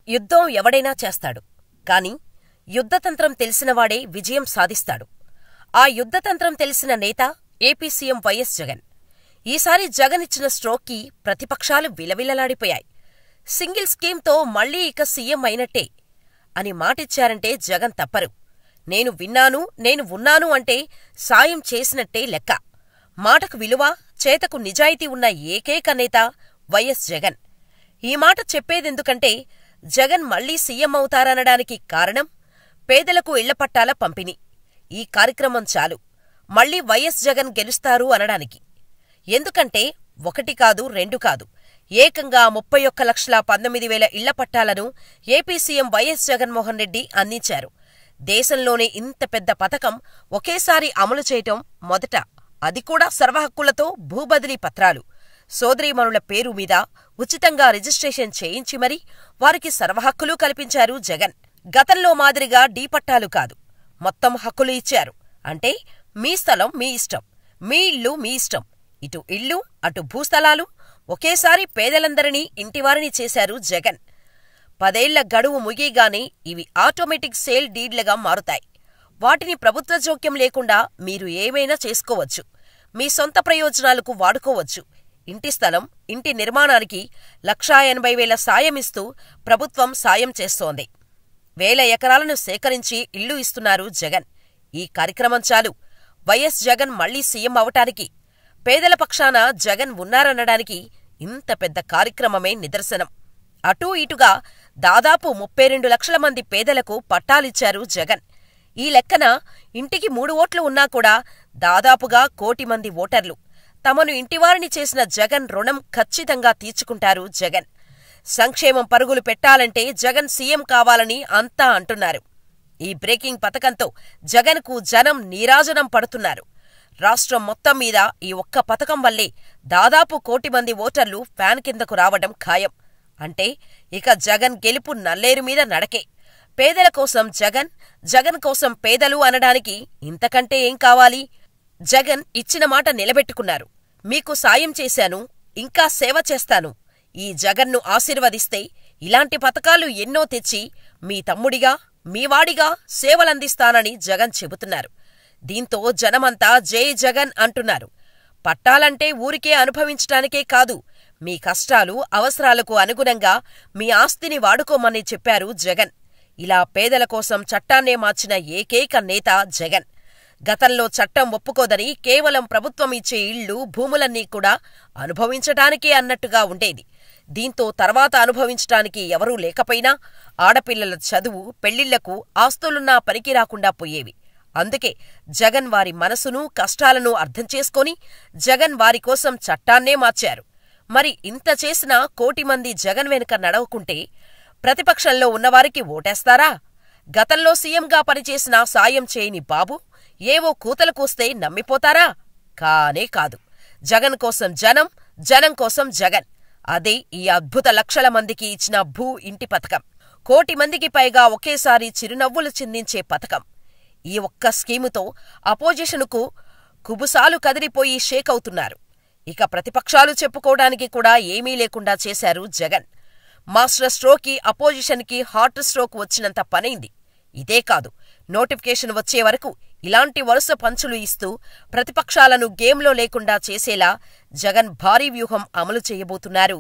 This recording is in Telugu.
యుద్ధం ఎవడైనా చేస్తాడు. కాని యుద్ధతంత్రం తెలిసినవాడే విజయం సాధిస్తాడు. ఆ యుద్ధతంత్రం తెలిసిన నేత ఏపీ సీఎం వైఎస్ జగన్. ఈసారి జగన్ ఇచ్చిన స్ట్రోక్కి ప్రతిపక్షాలు విలవిలలాడిపోయాయి. సింగిల్ స్కీమ్తో మళ్లీ ఇక సీఎం అయినట్టే అని మాటిచ్చారంటే జగన్ తప్పరు. నేను విన్నాను, నేను ఉన్నాను అంటే సాయం చేసినట్టే లెక్క. మాటకు విలువ, చేతకు నిజాయితీ ఉన్న ఏకైక నేత వైఎస్ జగన్. ఈ మాట చెప్పేదెందుకంటే జగన్ మళ్లీ సీఎం అవుతారనడానికి కారణం పేదలకు ఇళ్ల పట్టాల పంపిణీ. ఈ కార్యక్రమం చాలు మళ్లీ వైఎస్ జగన్ గెలుస్తారు అనడానికి. ఎందుకంటే ఒకటి కాదు, రెండు కాదు, ఏకంగా 31,19,000 ఇళ్ల పట్టాలను AP CM YS Jaganmohan Reddy అందించారు. దేశంలోనే ఇంత పెద్ద పథకం ఒకేసారి అమలు చేయటం మొదట. అది కూడా సర్వహక్కులతో భూబదిలీ పత్రాలు. సోదరీమణుల పేరు మీద ఉచితంగా రిజిస్ట్రేషన్ చేయించి మరీ వారికి సర్వహక్కులు కల్పించారు జగన్. గతంలో మాదిరిగా డీ పట్టాలు కాదు, మొత్తం హక్కులు ఇచ్చారు. అంటే మీ స్థలం మీ ఇష్టం, మీ ఇల్లు మీ ఇష్టం. ఇటు ఇల్లు, అటు భూస్థలాలు. ఒకేసారి పేదలందరినీ ఇంటివారిని చేశారు జగన్. 10 ఏళ్ల గడువు ముగియగానే ఇవి ఆటోమేటిక్ సేల్ డీడ్లుగా మారుతాయి. వాటిని ప్రభుత్వ జోక్యం లేకుండా మీరు ఏమైనా చేసుకోవచ్చు, మీ సొంత ప్రయోజనాలకు వాడుకోవచ్చు. ఇంటి స్థలం, ఇంటి నిర్మాణానికి 1,80,000 సాయమిస్తూ ప్రభుత్వం సాయం చేస్తోంది. 1,000 ఎకరాలను సేకరించి ఇళ్లు ఇస్తున్నారు జగన్. ఈ కార్యక్రమం చాలు వైఎస్ జగన్ మళ్లీ సీఎం అవటానికి. పేదల పక్షాన జగన్ ఉన్నారనడానికి ఇంత పెద్ద కార్యక్రమమే నిదర్శనం. అటూ ఇటుగా దాదాపు 32 లక్షల మంది పేదలకు పట్టాలిచ్చారు జగన్. ఈ లెక్కన ఇంటికి 3 ఓట్లు ఉన్నా కూడా దాదాపుగా 1 కోటి మంది ఓటర్లు. తమను ఇంటివారిని చేసిన జగన్ రుణం ఖచ్చితంగా తీర్చుకుంటారు జగన్. సంక్షేమం పరుగులు పెట్టాలంటే జగన్ సీఎం కావాలని అంతా అంటున్నారు. ఈ బ్రేకింగ్ పథకంతో జగన్కు జనం నీరాజనం పడుతున్నారు. రాష్ట్రం మొత్తం మీద ఈ ఒక్క పథకం వల్లే దాదాపు 1 కోటి మంది ఓటర్లు ఫ్యాన్ కిందకు రావడం ఖాయం. అంటే ఇక జగన్ గెలుపు నల్లేరు మీద నడకే. పేదల కోసం జగన్, జగన్ కోసం పేదలు అనడానికి ఇంతకంటే ఏం కావాలి? జగన్ ఇచ్చిన మాట నిలబెట్టుకున్నారు. మీకు సాయం చేశాను, ఇంకా సేవ చేస్తాను. ఈ జగన్ను ఆశీర్వదిస్తే ఇలాంటి పథకాలు ఎన్నో తెచ్చి మీ తమ్ముడిగా, మీవాడిగా సేవలందిస్తానని జగన్ చెబుతున్నారు. దీంతో జనమంతా జై జగన్ అంటున్నారు. పట్టాలంటే ఊరికే అనుభవించటానికే కాదు, మీ కష్టాలు, అవసరాలకు అనుగుణంగా మీ ఆస్తిని వాడుకోమని చెప్పారు జగన్. ఇలా పేదల కోసం చట్టాన్నే మార్చిన ఏకైక నేత జగన్. గతంలో చట్టం ఒప్పుకోదని కేవలం ప్రభుత్వం ఇచ్చే ఇళ్లు, భూములన్నీ కూడా అనుభవించటానికే అన్నట్టుగా ఉండేది. దీంతో తర్వాత అనుభవించటానికి ఎవరూ లేకపోయినా ఆడపిల్లల చదువు, పెళ్లిళ్లకు ఆస్తులున్నా పనికి రాకుండా పోయేవి. అందుకే జగన్ వారి మనసును, కష్టాలను అర్థం చేసుకొని జగన్ వారి కోసం చట్టాన్నే మార్చారు. మరి ఇంత చేసినా 1 కోటి మంది జగన్ వెనుక నడవకుంటే ప్రతిపక్షంలో ఉన్నవారికి ఓటేస్తారా? గతంలో సీఎంగా పనిచేసినా సాయం చేయని బాబు ఏవో కూతలు కూస్తే నమ్మిపోతారా? కానే కాదు. జగన్ కోసం జనం, జనం కోసం జగన్. అదే ఈ అద్భుత లక్షల మందికి ఇచ్చిన ఇంటి పథకం. 1 కోటి మందికి పైగా ఒకేసారి చిరునవ్వులు చిందించే పథకం. ఈ ఒక్క స్కీముతో అపోజిషనుకు కుబుసాలు కదిలిపోయి షేక్ అవుతున్నారు. ఇక ప్రతిపక్షాలు చెప్పుకోవడానికి కూడా ఏమీ లేకుండా చేశారు జగన్. మాస్టర్ స్ట్రోక్కి అపోజిషన్కి హార్ట్ స్ట్రోక్ వచ్చినంత పనైంది. ఇదే కాదు, నోటిఫికేషన్ వచ్చే వరకు ఇలాంటి వరుస పంచులు ఇస్తూ ప్రతిపక్షాలను గేమ్లో లేకుండా చేసేలా జగన్ భారీ వ్యూహం అమలు చేయబోతున్నారు.